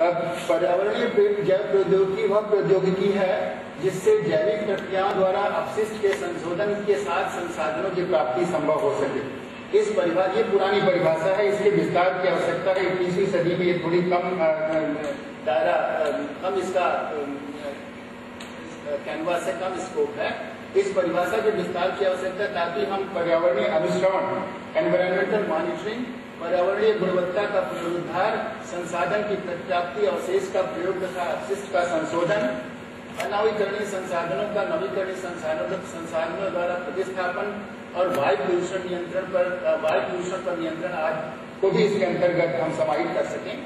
पर्यावरणीय जैव प्रौद्योगिकी वह प्रौद्योगिकी है जिससे जैविक प्रक्रियाओं द्वारा अपशिष्ट के संशोधन के साथ संसाधनों की प्राप्ति संभव हो सके। इस परिभाषा, ये पुरानी परिभाषा है, इसके विस्तार की आवश्यकता है। 21वीं सदी में ये थोड़ी कम दायरा, कम इसका कैनवास है, कम स्कोप है। इस परिभाषा के विस्तार की आवश्यकता है ताकि हम पर्यावरणीय अनुश्रवण, एनवायरमेंटल मॉनिटरिंग, पर्यावरणीय गुणवत्ता का पुनरुद्धार, संसाधन की प्राप्ति, अवशेष का प्रयोग तथा अपशिष्ट का संशोधन, अनवीकरणीय संसाधनों का नवीकरणीय संसाधनों द्वारा प्रतिस्थापन और वायु प्रदूषण पर नियंत्रण आदि को भी इसके अंतर्गत हम समाहित कर सकें।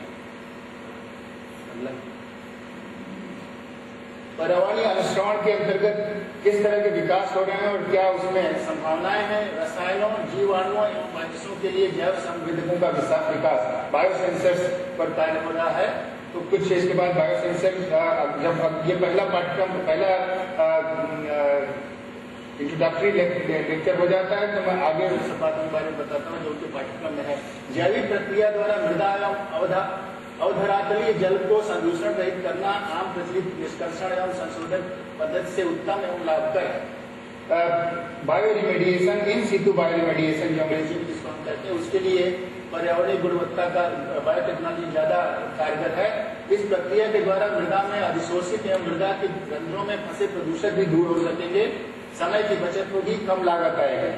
पर्यावरणीय अनुश्रवण के अंतर्गत किस तरह के विकास हो रहे हैं और क्या उसमें संभावनाएं हैं। रसायनों, जीवाणुओं एवं वायरसों के लिए जैव संवेदकों का विकास बायोसेंसर्स पर कार्य हो रहा है। तो कुछ इसके बाद बायोसेंसर, जब ये पहला पाठ्यक्रम, पहला इंट्रोडक्टरी लेक्चर हो जाता है तो मैं आगे उस बातों के बारे में बताता हूँ जो उनके पाठ्यक्रम में है। जैविक प्रक्रिया द्वारा मृदा एवं अवधरातलीय जल को संदूषण रहित करना आम प्रचलित निष्कर्षण एवं संशोधन पद्धति से उत्तम एवं लाभकर है। बायो रिमेडिएशन, इन सितु बायो रिमेडिएशन जो अंग्रेजी में जिसको हम कहते हैं, उसके लिए पर्यावरणीय गुणवत्ता का बायोटेक्नोलॉजी ज्यादा कारगर है। इस प्रक्रिया के द्वारा मृदा में अधिशोषित एवं मृदा के रंध्रों में फंसे प्रदूषक भी दूर हो सकेंगे, समय की बचत होगी, कम लागत आएगा।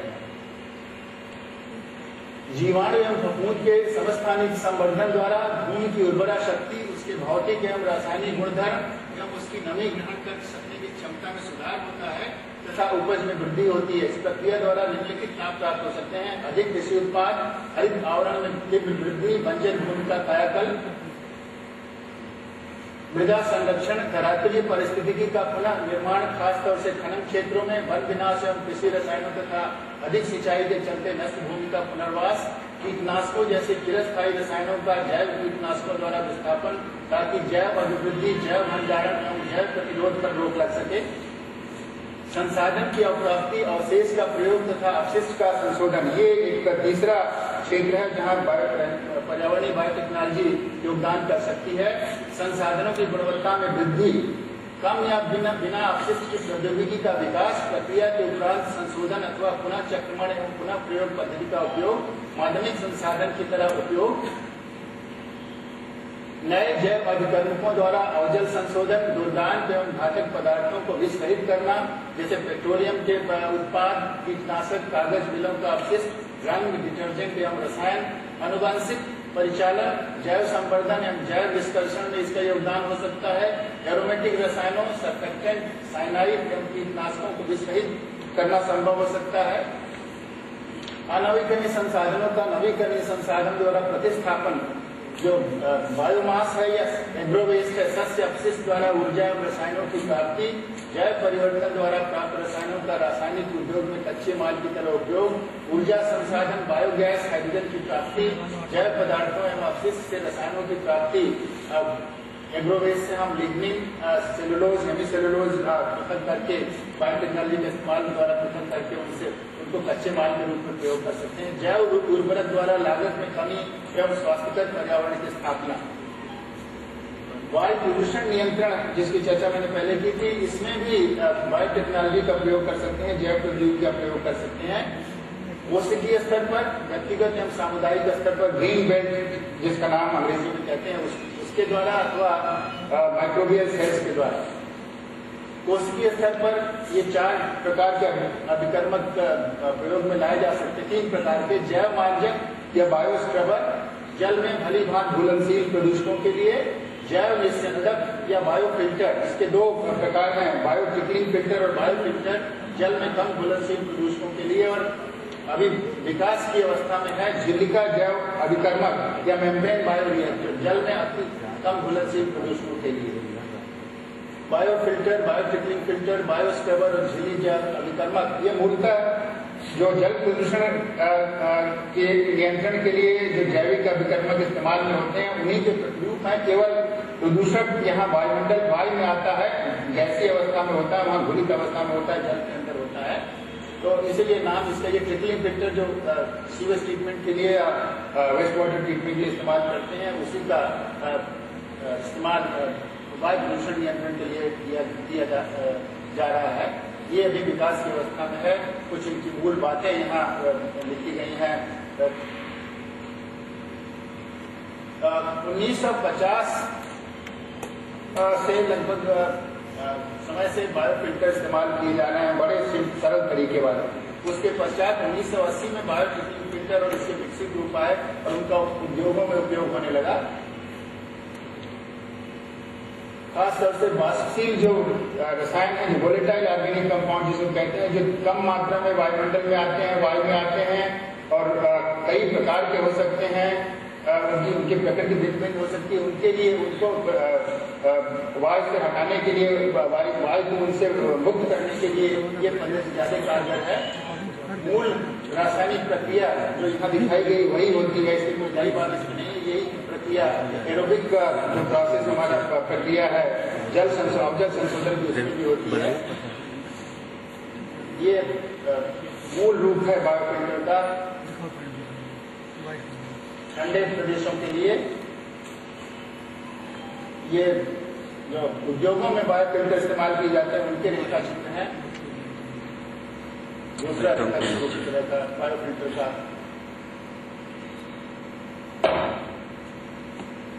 जीवाणु एवं फफूंद के समस्थानिक संवर्धन द्वारा भूमि की उर्वरा शक्ति, उसके भौतिक एवं रासायनिक गुणधर्म एवं उसकी नमी ग्रहण कर सकने की क्षमता में सुधार होता है तथा उपज में वृद्धि होती है। इस प्रक्रिया द्वारा निम्नलिखित लाभ प्राप्त हो सकते हैं। अधिक कृषि उत्पाद, हरित आवरण में तीव्र वृद्धि, बंजर भूमि का कायाकल्प, मृदा संरक्षण, धरातलीय पारिस्थितिकी का पुनः निर्माण, खासतौर से खनन क्षेत्रों में वन विनाश एवं कृषि रसायनों तथा अधिक सिंचाई के चलते नष्ट भूमि का पुनर्वास, कीटनाशकों जैसे चिरस्थायी रसायनों का जैव कीटनाशकों द्वारा विस्थापन ताकि जैव अभिवृद्धि, जैव भंडारण एवं जैव प्रतिरोध पर रोक लग सके। संसाधन की अप्राप्ति, अवशेष का प्रयोग तथा अपशिष्ट का संशोधन, ये एक तीसरा क्षेत्र है जहाँ पर्यावरणीय बायोटेक्नोलॉजी योगदान कर सकती है। संसाधनों की गुणवत्ता में वृद्धि, कम या बिना अपशिष्ट की प्रौद्योगिकी का विकास, प्रक्रिया के उपरांत संशोधन अथवा पुनः चक्रमण एवं पुनः प्रयोग पद्धति का उपयोग, माध्यमिक संसाधन की तरह उपयोग, नए जैव अभिकर्मकों द्वारा अवजल संशोधन, दुर्दांत एवं घातक पदार्थों को विस्फरित करना जैसे पेट्रोलियम के उत्पाद, कीटनाशक, कागज मिलों का अपशिष्ट, रंग, डिटर्जेंट एवं रसायन, अनुवांशिक परिचालन, जैव संवर्धन एवं जैव निष्कर्षण में इसका योगदान हो सकता है। एरोमेटिक रसायनों, सर्फेक्टेंट, साइनाइड एवं कीटनाशकों को विस्फरित करना संभव हो सकता है। अनवीकरणीय संसाधनों का नवीकरणीय संसाधन द्वारा प्रतिस्थापन, जो बायोमास है या एग्रोवेस्ट है, शस्य अपशिष्ट द्वारा ऊर्जा एवं रसायनों की प्राप्ति, जैव परिवर्तन द्वारा प्राप्त रसायनों का रासायनिक उद्योग में कच्चे माल की तरह उपयोग, ऊर्जा संसाधन, बायोगैस, हाइड्रोजन की प्राप्ति, जैव पदार्थों एवं अपशिष्ट से रसायनों की प्राप्ति। एग्रोवेस्ट से हम लिग्निन, सेलुलोज, हेमीसेलुलोज पृथक करके बायोटेक्नोलॉजी के इस्तेमाल द्वारा पृथक करके उनको कच्चे माल के रूप में प्रयोग कर सकते हैं। जैव उर्वरक द्वारा लागत में कमी एवं स्वास्थ्यकर पर्यावरण की स्थापना। वायु प्रदूषण नियंत्रण, जिसकी चर्चा मैंने पहले की थी, इसमें भी बायोटेक्नोलॉजी का प्रयोग कर सकते हैं, जैव प्रौद्योगिकी का प्रयोग कर सकते हैं। कोशिकीय स्तर पर, व्यक्तिगत एवं सामुदायिक स्तर पर ग्रीन बेल्ट, जिसका नाम अंग्रेजी में कहते हैं, उसके द्वारा अथवा माइक्रोबियल सेल्स के द्वारा। कोशिकीय स्तर पर ये 4 प्रकार के अभिकर्मक प्रयोग में लाए जा सकते हैं। 3 प्रकार के, जैव मार्जक या बायोस्क्रबर, जल में भली भांति घुलनशील प्रदूषकों के लिए, जैव निस्यंदक या बायोफिल्टर, इसके 2 प्रकार हैं, बायोटिकलिंग फिल्टर और बायोफिल्टर, जल में कम घुलनशील प्रदूषकों के लिए, और अभी विकास की अवस्था में है झिल्लिका जैव अभिकर्मक या मेम्ब्रेन बायोरिएक्टर, जल में अति कम घुलनशील प्रदूषकों के लिए। बायोफिल्टर, बायोटिकलिंग फिल्टर, बायोस्क्रबर और झिल्ली जैव अभिकर्मक, ये मूलतः जो जल प्रदूषण के नियंत्रण के लिए जो जैविक अभिकर्मक इस्तेमाल में होते हैं, उन्हीं के प्रतिरूप हैं। केवल प्रदूषक यहाँ वायुमंडल, वायु में आता है, गैसीय अवस्था में होता है, वहाँ घुलित अवस्था में होता है, जल के अंदर होता है। तो इसीलिए नाम इसका, ये ट्रिकलिंग फिल्टर जो सीवेज ट्रीटमेंट के लिए, वेस्ट वाटर ट्रीटमेंट के लिए इस्तेमाल करते हैं, उसी का इस्तेमाल वायु प्रदूषण नियंत्रण के लिए किया जा रहा है। ये अभी विकास की अवस्था में है। कुछ इनकी मूल बातें यहाँ लिखी गई हैं। 1950 से लगभग समय से बायोफिल्टर इस्तेमाल किए जा रहे हैं बड़े सरल तरीके वाले। उसके पश्चात 1980 में बायोफिल्टर और इसके विकसित रूप आए और उनका उद्योगों में उपयोग होने लगा। खासतौर से वाष्पशील जो रसायन है, जो वोलेटाइल ऑर्गेनिक कंपाउंड जिसको कहते हैं, जो कम मात्रा में वायुमंडल में आते हैं, वायु में आते हैं और कई प्रकार के हो सकते हैं, उनकी प्रकृति भिन्न हो सकती है। उनके लिए उनको वायु से हटाने के लिए, वायु को उनसे मुक्त करने के लिए ये पद्धति ज्यादा कारगर है। मूल रासायनिक प्रक्रिया जो यहाँ दिखाई गई वही होती है, इसकी कोई नई बात इसमें नहीं है। यही प्रक्रिया एरोबिक का जो प्रोसेस हमारा प्रक्रिया है, जल संशोधन की उसमें भी होती है। ये मूल रूप है बायोफिल्टर का ठंडे प्रदेशों के लिए। ये जो उद्योगों में बायोफिल्टर इस्तेमाल किए जाते हैं उनके रेखा चित्र है। दूसरा तरह का बायोफिल्टर का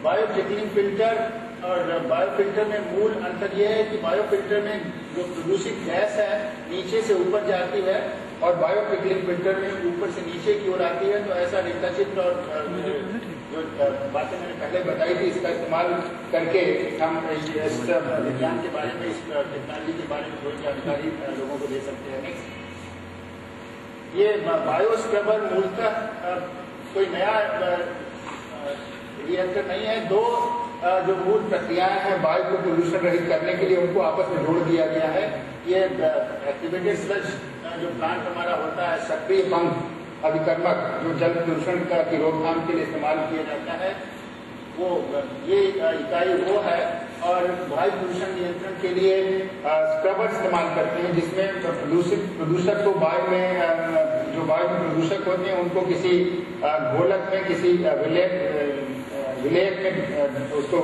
बायोटिकलिंग फिल्टर और बायोफिल्टर में मूल अंतर यह है कि बायोफिल्टर में जो प्रदूषित गैस है नीचे से ऊपर जाती है और बायोटिकलिंग फिल्टर में ऊपर से नीचे की ओर आती है। तो ऐसा रेखा चित्र और जो बातें मैंने पहले बताई थी, इसका इस्तेमाल करके हम इस विज्ञान के बारे में, इस टेक्नोलॉजी के बारे में थोड़ी जानकारी लोगों को दे सकते हैं। नेक्स्ट, ये बायोस्क्रबर मूलतः कोई नया रिएक्टर नहीं है। दो जो मूल प्रक्रियाएं हैं वायु को प्रदूषण रहित करने के लिए, उनको आपस में जोड़ दिया गया है। ये एक्टिवेटेड स्लज जो प्लांट हमारा होता है, सक्रिय पंख अभिकर्मक जो जल प्रदूषण की रोकथाम के लिए इस्तेमाल किया जाता है, वो ये इकाई वो है। और वायु प्रदूषण नियंत्रण के लिए स्क्रबर इस्तेमाल करते हैं, जिसमें प्रदूषक को वायु में, जो वायु में प्रदूषक होते हैं उनको किसी घोलक में, किसी विलेय में उसको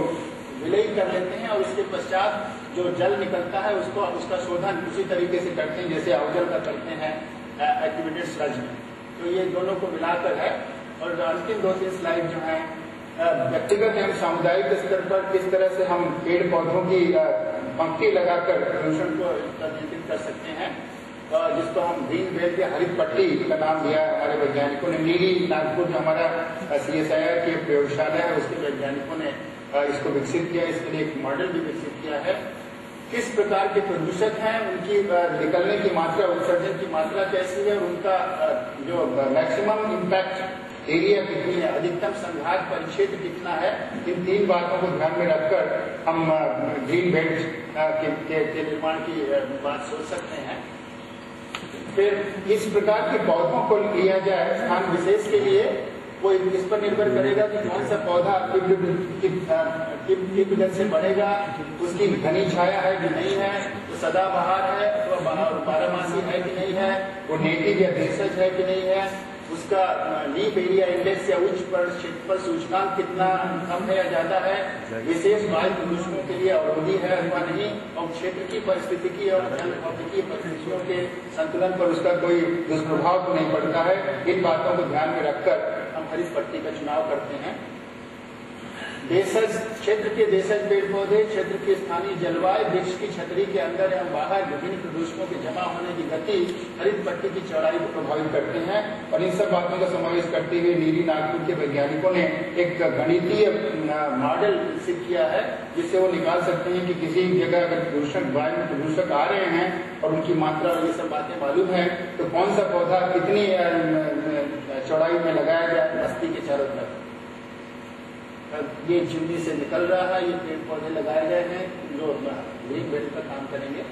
विलय कर लेते हैं और उसके पश्चात जो जल निकलता है उसको, उसका शोधन उसी तरीके से करते हैं जैसे अवजल का करते हैं एक्टिवेटेड स्लज में। तो ये दोनों को मिलाकर है। और अंतिम 2-3 स्लाइड जो है व्यक्तिगत एवं सामुदायिक स्तर पर किस तरह से हम पेड़ पौधों की पंक्ति लगाकर प्रदूषण को नियंत्रित कर सकते हैं, जिसको हम ग्रीन बेल्ट या हरित पट्टी का नाम दिया है हमारे वैज्ञानिकों ने। नीरी नागपुर जो हमारा CSIR की प्रयोगशाला है, उसके वैज्ञानिकों ने इसको विकसित किया। इसके लिए एक मॉडल भी विकसित किया है। किस प्रकार के प्रदूषक हैं, उनकी निकलने की मात्रा, उत्सर्जन की मात्रा कैसी है, उनका जो मैक्सिमम इम्पैक्ट एरिया कितनी है, अधिकतम संघात परिक्षेत्र कितना है, इन 3 बातों को ध्यान में रखकर हम ग्रीन बेल्ट के निर्माण की बात सोच सकते हैं। फिर इस प्रकार के पौधों को लिया जाए स्थान विशेष के लिए, वो इस पर निर्भर करेगा कि कौन सा पौधा किस विधि से बढ़ेगा, उसकी घनी छाया है कि नहीं है, तो सदाबहार है अथवा बारहमासी है कि नहीं है, वो नेटिव या देशज है कि नहीं है, उसका लीफ एरिया इंडेक्स या उच्च पर सूचकांक कितना कम है या ज्यादा है, विशेष वायु प्रदूषणों के लिए अवरोधी है अथवा नहीं, और क्षेत्र की परिस्थितिकी और जलभौतिकीय परिस्थितियों के संतुलन पर उसका कोई दुष्प्रभाव तो नहीं पड़ता है। इन बातों को ध्यान में रखकर हम हरित पट्टी का चुनाव करते हैं। देशज, क्षेत्र के देशज पेड़ पौधे क्षेत्र की स्थानीय जलवायु, वृक्ष की छतरी के अंदर एवं बाहर विभिन्न प्रदूषकों के जमा होने की गति हरित पट्टी की चौड़ाई को प्रभावित करते हैं। और इन सब बातों का समावेश करते हुए नीरी नागपुर के वैज्ञानिकों ने एक गणितीय मॉडल विकसित किया है, जिससे वो निकाल सकते हैं कि किसी जगह अगर प्रदूषक, वायु में प्रदूषक आ रहे हैं और उनकी मात्रा और ये सब बातें मालूम है, तो कौन सा पौधा कितनी चौड़ाई में लगाया गया बस्ती के चारों तरफ। ये चिमनी से निकल रहा है, ये पेड़ पौधे लगाए गए हैं जो ग्रीन बेल्ट का काम करेंगे।